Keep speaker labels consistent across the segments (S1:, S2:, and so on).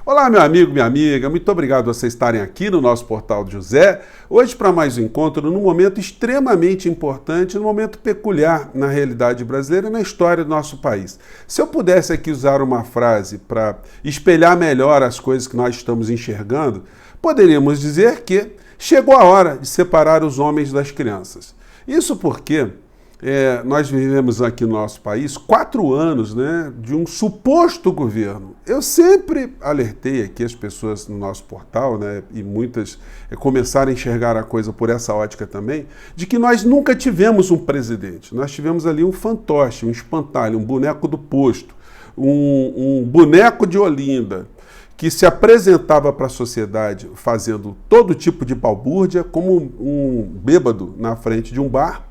S1: Olá, meu amigo, minha amiga, muito obrigado por vocês estarem aqui no nosso Portal de José. Hoje para mais um encontro num momento extremamente importante, num momento peculiar na realidade brasileira e na história do nosso país. Se eu pudesse aqui usar uma frase para espelhar melhor as coisas que nós estamos enxergando, poderíamos dizer que chegou a hora de separar os homens das crianças. Isso porque nós vivemos aqui no nosso país 4 anos, de um suposto governo. Eu sempre alertei aqui as pessoas no nosso portal, e muitas começaram a enxergar a coisa por essa ótica também, de que nós nunca tivemos um presidente. Nós tivemos ali um fantoche, um espantalho, um boneco do posto, um boneco de Olinda, que se apresentava para a sociedade fazendo todo tipo de balbúrdia, como um bêbado na frente de um bar,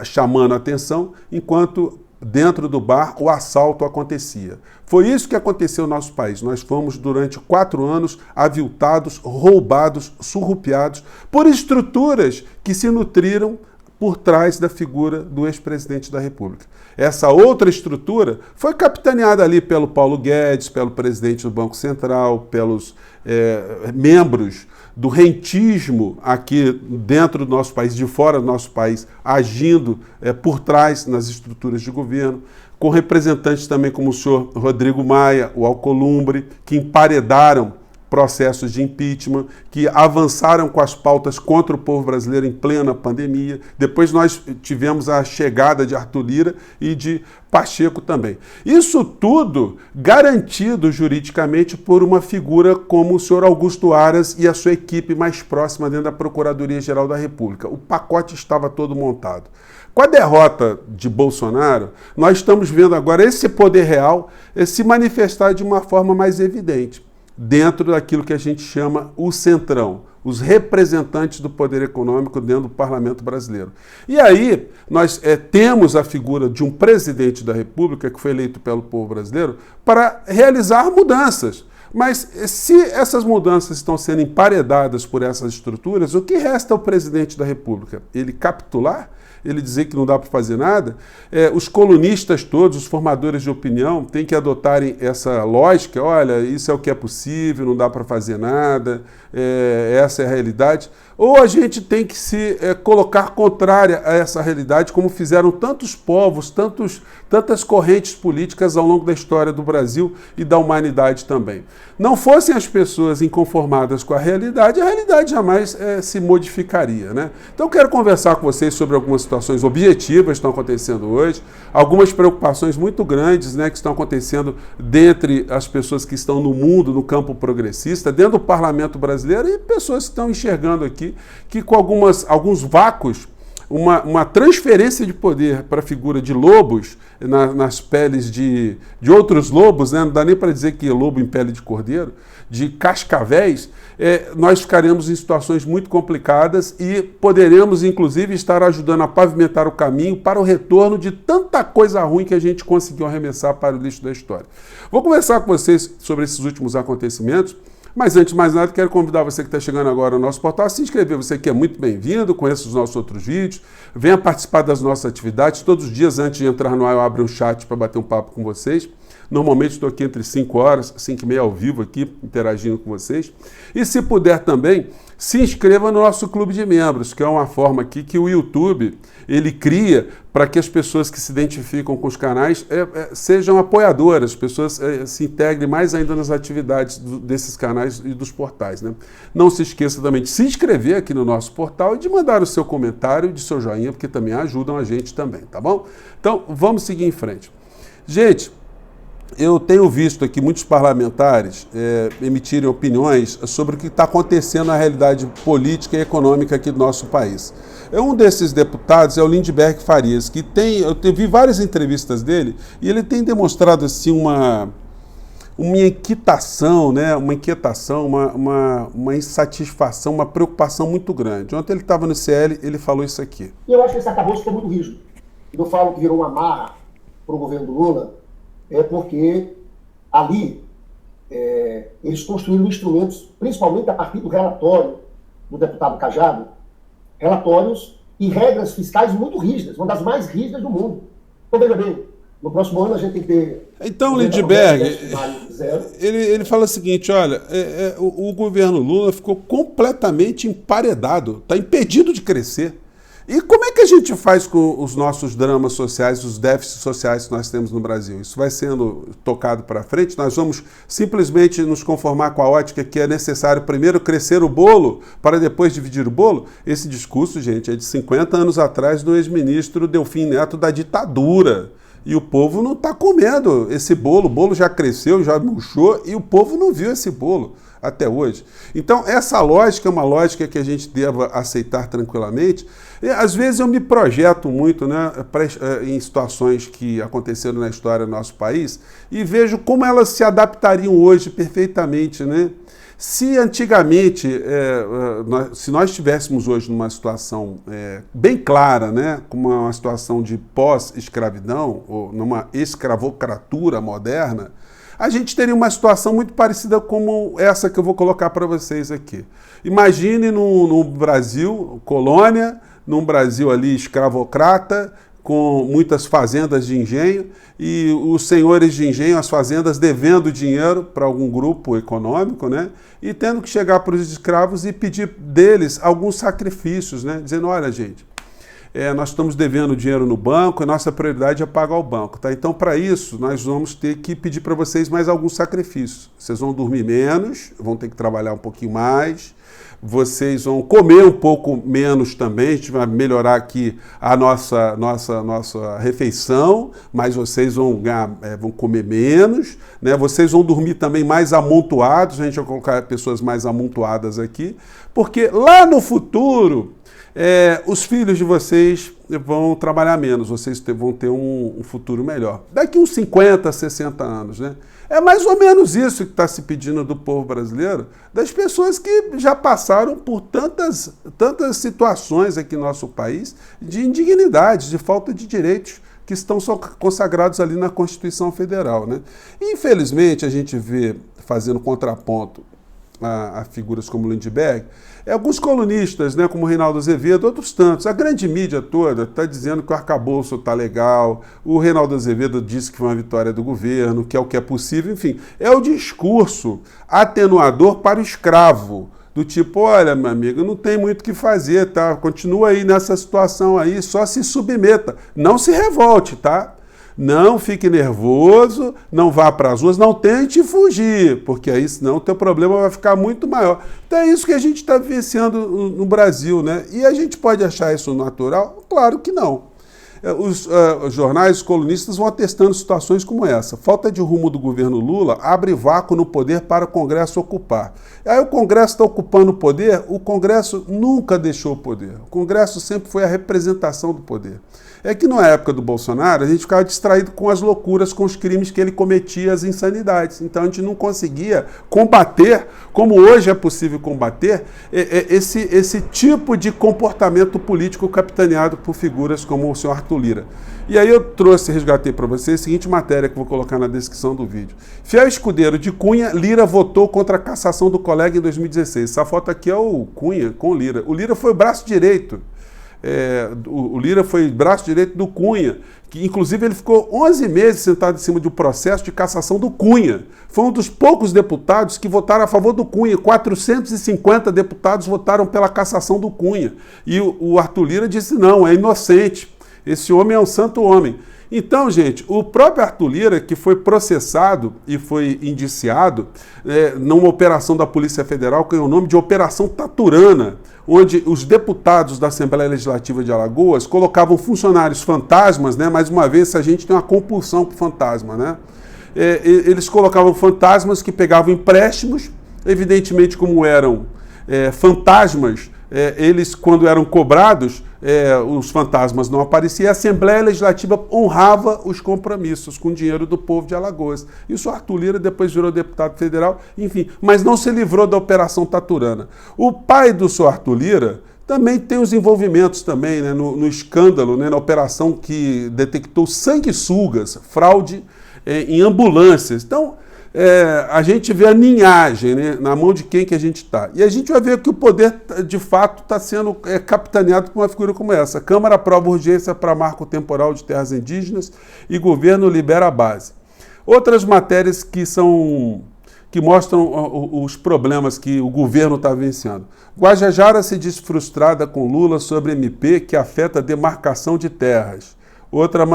S1: chamando a atenção, enquanto dentro do bar o assalto acontecia. Foi isso que aconteceu no nosso país. Nós fomos, durante 4 anos, aviltados, roubados, surrupiados por estruturas que se nutriram por trás da figura do ex-presidente da República. Essa outra estrutura foi capitaneada ali pelo Paulo Guedes, pelo presidente do Banco Central, pelos membros do rentismo aqui dentro do nosso país, de fora do nosso país, agindo por trás nas estruturas de governo, com representantes também como o senhor Rodrigo Maia, o Alcolumbre, que emparedaram processos de impeachment, que avançaram com as pautas contra o povo brasileiro em plena pandemia. Depois nós tivemos a chegada de Arthur Lira e de Pacheco também. Isso tudo garantido juridicamente por uma figura como o senhor Augusto Aras e a sua equipe mais próxima dentro da Procuradoria-Geral da República. O pacote estava todo montado. Com a derrota de Bolsonaro, nós estamos vendo agora esse poder real se manifestar de uma forma mais evidente, dentro daquilo que a gente chama o centrão, os representantes do poder econômico dentro do parlamento brasileiro. E aí nós temos a figura de um presidente da República que foi eleito pelo povo brasileiro para realizar mudanças. Mas se essas mudanças estão sendo emparedadas por essas estruturas, o que resta ao presidente da República? Ele capitular? Ele dizer que não dá para fazer nada? Os colunistas todos, os formadores de opinião, têm que adotarem essa lógica: olha, isso é o que é possível, não dá para fazer nada, essa é a realidade. Ou a gente tem que se colocar contrária a essa realidade, como fizeram tantos povos, tantas correntes políticas ao longo da história do Brasil e da humanidade também. Não fossem as pessoas inconformadas com a realidade jamais se modificaria, Então eu quero conversar com vocês sobre algumas situações objetivas que estão acontecendo hoje, algumas preocupações muito grandes, que estão acontecendo dentre as pessoas que estão no mundo, no campo progressista, dentro do parlamento brasileiro, e pessoas que estão enxergando aqui que com alguns vácuos, uma transferência de poder para a figura de lobos nas peles de outros lobos, não dá nem para dizer que é lobo em pele de cordeiro, de cascavéis, nós ficaremos em situações muito complicadas e poderemos, inclusive, estar ajudando a pavimentar o caminho para o retorno de tanta coisa ruim que a gente conseguiu arremessar para o lixo da história. Vou conversar com vocês sobre esses últimos acontecimentos. Mas antes de mais nada, quero convidar você que está chegando agora no nosso portal a se inscrever. Você que é muito bem-vindo, conheça os nossos outros vídeos, venha participar das nossas atividades. Todos os dias, antes de entrar no ar, eu abro um chat para bater um papo com vocês. Normalmente estou aqui entre 5 horas, 5h30 ao vivo aqui, interagindo com vocês. E se puder também, se inscreva no nosso clube de membros, que é uma forma aqui que o YouTube ele cria para que as pessoas que se identificam com os canais sejam apoiadoras, as pessoas se integrem mais ainda nas atividades desses canais e dos portais. Não se esqueça também de se inscrever aqui no nosso portal e de mandar o seu comentário e de seu joinha, porque também ajudam a gente também, tá bom? Então, vamos seguir em frente. Gente, eu tenho visto aqui muitos parlamentares emitirem opiniões sobre o que está acontecendo na realidade política e econômica aqui do nosso país. Um desses deputados é o Lindenberg Farias, que eu vi várias entrevistas dele e ele tem demonstrado assim uma inquietação, uma insatisfação, uma preocupação muito grande. Ontem ele estava no CL, ele falou isso aqui.
S2: Eu acho que esse arcabouço ficou muito rígido. Eu falo que virou uma marra para o governo do Lula, porque ali eles construíram instrumentos, principalmente a partir do relatório do deputado Cajado, relatórios e regras fiscais muito rígidas, uma das mais rígidas do mundo. Então, veja bem, no próximo ano a gente tem que ter...
S1: Então, Lindenberg,
S2: Zero.
S1: Ele fala o seguinte, olha, o governo Lula ficou completamente emparedado, está impedido de crescer. E como é que a gente faz com os nossos dramas sociais, os déficits sociais que nós temos no Brasil? Isso vai sendo tocado para frente? Nós vamos simplesmente nos conformar com a ótica que é necessário primeiro crescer o bolo para depois dividir o bolo? Esse discurso, gente, é de 50 anos atrás do ex-ministro Delfim Neto da ditadura. E o povo não está comendo esse bolo. O bolo já cresceu, já murchou e o povo não viu esse bolo até hoje. Então, essa lógica é uma lógica que a gente deva aceitar tranquilamente. E, às vezes eu me projeto muito, né, em situações que aconteceram na história do nosso país e vejo como elas se adaptariam hoje perfeitamente, né? Se antigamente, se nós estivéssemos hoje numa situação bem clara, né, como uma situação de pós-escravidão, ou numa escravocratura moderna, a gente teria uma situação muito parecida como essa que eu vou colocar para vocês aqui. Imagine no Brasil, colônia, num Brasil ali escravocrata, com muitas fazendas de engenho, e os senhores de engenho, as fazendas, devendo dinheiro para algum grupo econômico, né? E tendo que chegar para os escravos e pedir deles alguns sacrifícios, né? Dizendo, olha, gente, nós estamos devendo dinheiro no banco e nossa prioridade é pagar o banco, tá? Então, para isso, nós vamos ter que pedir para vocês mais alguns sacrifícios. Vocês vão dormir menos, vão ter que trabalhar um pouquinho mais, vocês vão comer um pouco menos também, a gente vai melhorar aqui a nossa refeição, mas vocês vão comer menos, né? Vocês vão dormir também mais amontoados, a gente vai colocar pessoas mais amontoadas aqui, porque lá no futuro, os filhos de vocês vão trabalhar menos, vocês vão ter um futuro melhor. Daqui uns 50, 60 anos, né? É mais ou menos isso que está se pedindo do povo brasileiro, das pessoas que já passaram por tantas situações aqui no nosso país de indignidade, de falta de direitos que estão consagrados ali na Constituição Federal, né? E, infelizmente, a gente vê, fazendo contraponto a figuras como Lindbergh, alguns colunistas, né, como Reinaldo Azevedo, outros tantos, a grande mídia toda está dizendo que o arcabouço está legal, o Reinaldo Azevedo disse que foi uma vitória do governo, que é o que é possível, enfim, é o discurso atenuador para o escravo, do tipo, olha, meu amigo, não tem muito o que fazer, tá? Continua aí nessa situação aí, só se submeta, não se revolte, tá? Não fique nervoso, não vá para as ruas, não tente fugir, porque aí senão o teu problema vai ficar muito maior. Então é isso que a gente está vivenciando no Brasil, né? E a gente pode achar isso natural? Claro que não. Os jornais, os colunistas vão atestando situações como essa. Falta de rumo do governo Lula abre vácuo no poder para o Congresso ocupar. Aí o Congresso está ocupando o poder, o Congresso nunca deixou o poder. O Congresso sempre foi a representação do poder. É que na época do Bolsonaro, a gente ficava distraído com as loucuras, com os crimes que ele cometia, as insanidades. Então a gente não conseguia combater, como hoje é possível combater, esse tipo de comportamento político capitaneado por figuras como o senhor Arthur Lira. E aí eu resgatei para vocês a seguinte matéria que eu vou colocar na descrição do vídeo. Fiel escudeiro de Cunha, Lira votou contra a cassação do colega em 2016. Essa foto aqui é o Cunha com o Lira. O Lira foi o braço direito. O Lira foi braço direito do Cunha, que inclusive ele ficou 11 meses sentado em cima de um processo de cassação do Cunha. Foi um dos poucos deputados que votaram a favor do Cunha. 450 deputados votaram pela cassação do Cunha. E o Arthur Lira disse, não, é inocente. Esse homem é um santo homem. Então, gente, o próprio Arthur Lira, que foi processado e foi indiciado numa operação da Polícia Federal, que é o nome de Operação Taturana, onde os deputados da Assembleia Legislativa de Alagoas colocavam funcionários fantasmas, né? Mais uma vez, a gente tem uma compulsão por fantasma, né? Eles colocavam fantasmas que pegavam empréstimos, evidentemente, como eram fantasmas, eles, quando eram cobrados, os fantasmas não apareciam, a Assembleia Legislativa honrava os compromissos com o dinheiro do povo de Alagoas. Isso o Arthur Lira depois virou deputado federal, enfim, mas não se livrou da Operação Taturana. O pai do senhor Arthur Lira também tem os envolvimentos também, né, no escândalo, né, na operação que detectou sanguessugas, fraude em ambulâncias. Então, a gente vê a ninhagem, né, na mão de quem que a gente está. E a gente vai ver que o poder, de fato, está sendo capitaneado por uma figura como essa. A Câmara aprova urgência para marco temporal de terras indígenas e governo libera a base. Outras matérias que mostram os problemas que o governo está vivenciando. Guajajara se diz frustrada com Lula sobre MP que afeta a demarcação de terras. Outra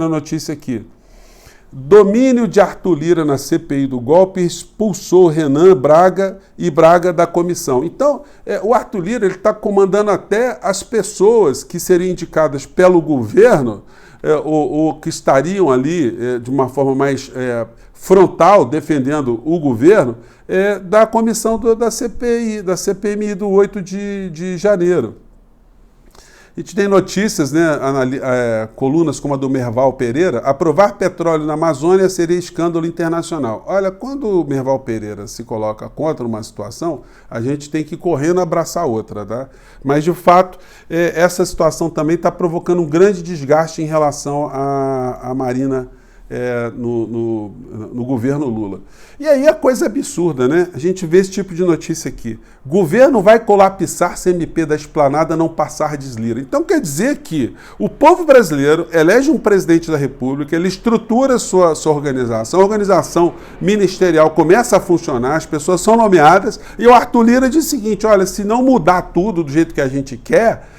S1: notícia aqui. Domínio de Arthur Lira na CPI do golpe expulsou Renan Braga e Braga da comissão. Então, o Arthur Lira está comandando até as pessoas que seriam indicadas pelo governo ou que estariam ali de uma forma mais frontal, defendendo o governo, da comissão da CPI, da CPMI do 8 de janeiro. A gente tem notícias, né, colunas como a do Merval Pereira, aprovar petróleo na Amazônia seria escândalo internacional. Olha, quando o Merval Pereira se coloca contra uma situação, a gente tem que ir correndo abraçar outra, tá? Mas, de fato, essa situação também está provocando um grande desgaste em relação à Marina no governo Lula. E aí a coisa absurda, né? A gente vê esse tipo de notícia aqui. Governo vai colapsar se MP da Esplanada não passar deslira. Então quer dizer que o povo brasileiro elege um presidente da República, ele estrutura sua organização, a organização ministerial começa a funcionar, as pessoas são nomeadas, e o Arthur Lira diz o seguinte, olha, se não mudar tudo do jeito que a gente quer,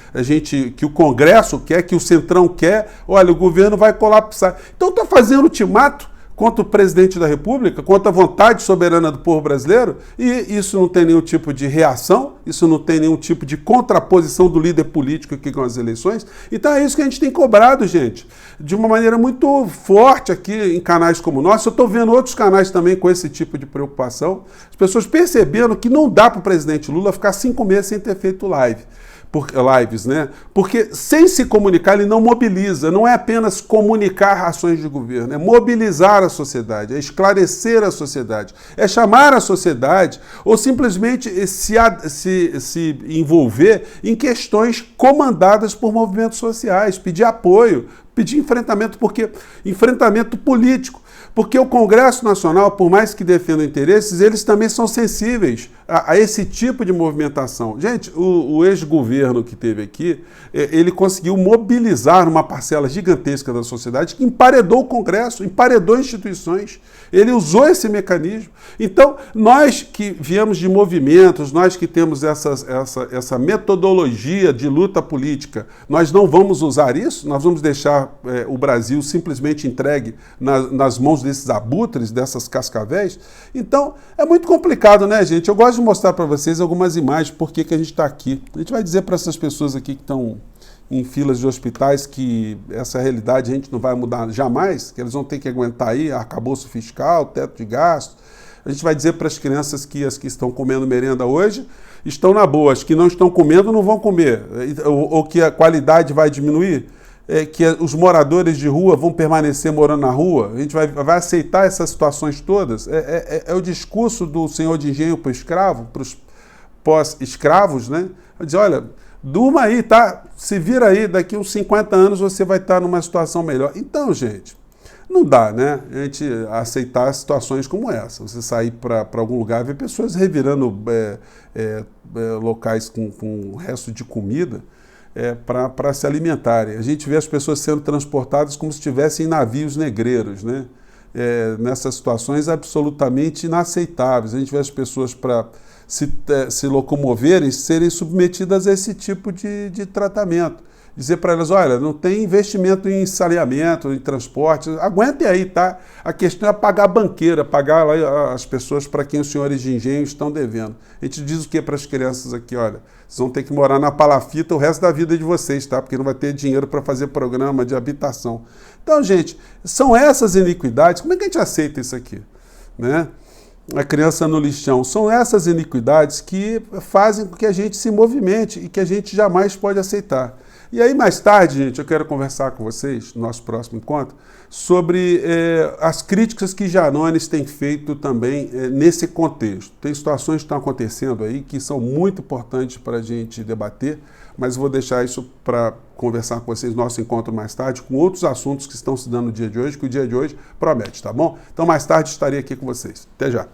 S1: que o Congresso quer, que o Centrão quer, olha, o governo vai colapsar. Então está fazendo ultimato contra o presidente da República, contra a vontade soberana do povo brasileiro, e isso não tem nenhum tipo de reação, isso não tem nenhum tipo de contraposição do líder político aqui com as eleições. Então é isso que a gente tem cobrado, gente, de uma maneira muito forte aqui em canais como o nosso. Eu estou vendo outros canais também com esse tipo de preocupação, as pessoas percebendo que não dá para o presidente Lula ficar 5 meses sem ter feito lives, né? Porque sem se comunicar ele não mobiliza, não é apenas comunicar ações de governo, é mobilizar a sociedade, é esclarecer a sociedade, é chamar a sociedade ou simplesmente se envolver em questões comandadas por movimentos sociais, pedir apoio, pedir enfrentamento político. Porque o Congresso Nacional, por mais que defenda interesses, eles também são sensíveis a esse tipo de movimentação. Gente, o ex-governo que teve aqui, ele conseguiu mobilizar uma parcela gigantesca da sociedade que emparedou o Congresso, emparedou instituições. Ele usou esse mecanismo. Então, nós que viemos de movimentos, nós que temos essa metodologia de luta política, nós não vamos usar isso? Nós vamos deixar o Brasil simplesmente entregue nas mãos desses abutres, dessas cascavéis? Então, é muito complicado, né, gente? Eu gosto de mostrar para vocês algumas imagens, por que a gente está aqui. A gente vai dizer para essas pessoas aqui que estão em filas de hospitais que essa realidade a gente não vai mudar jamais, que eles vão ter que aguentar aí arcabouço fiscal, teto de gasto. A gente vai dizer para as crianças que as que estão comendo merenda hoje estão na boa, as que não estão comendo não vão comer, ou que a qualidade vai diminuir, que os moradores de rua vão permanecer morando na rua. A gente vai aceitar essas situações todas. É o discurso do senhor de engenho para o escravo, para os pós-escravos, né? Vai dizer, olha, durma aí, tá? Se vira aí, daqui uns 50 anos você vai estar numa situação melhor. Então, gente, não dá, né? A gente aceitar situações como essa. Você sair para algum lugar, ver pessoas revirando locais com resto de comida para se alimentarem. A gente vê as pessoas sendo transportadas como se estivessem em navios negreiros, né? Nessas situações absolutamente inaceitáveis. A gente vê as pessoas para se locomoverem, serem submetidas a esse tipo de tratamento. Dizer para elas, olha, não tem investimento em saneamento, em transporte, aguentem aí, tá? A questão é pagar a banqueira, pagar lá as pessoas para quem os senhores de engenho estão devendo. A gente diz o que para as crianças aqui, olha, vocês vão ter que morar na palafita o resto da vida de vocês, tá? Porque não vai ter dinheiro para fazer programa de habitação. Então, gente, são essas iniquidades, como é que a gente aceita isso aqui, né? A criança no lixão, são essas iniquidades que fazem com que a gente se movimente e que a gente jamais pode aceitar. E aí, mais tarde, gente, eu quero conversar com vocês, no nosso próximo encontro, sobre as críticas que Janones tem feito também nesse contexto. Tem situações que estão acontecendo aí que são muito importantes para a gente debater, mas eu vou deixar isso para conversar com vocês no nosso encontro mais tarde, com outros assuntos que estão se dando no dia de hoje, que o dia de hoje promete, tá bom? Então, mais tarde estarei aqui com vocês. Até já!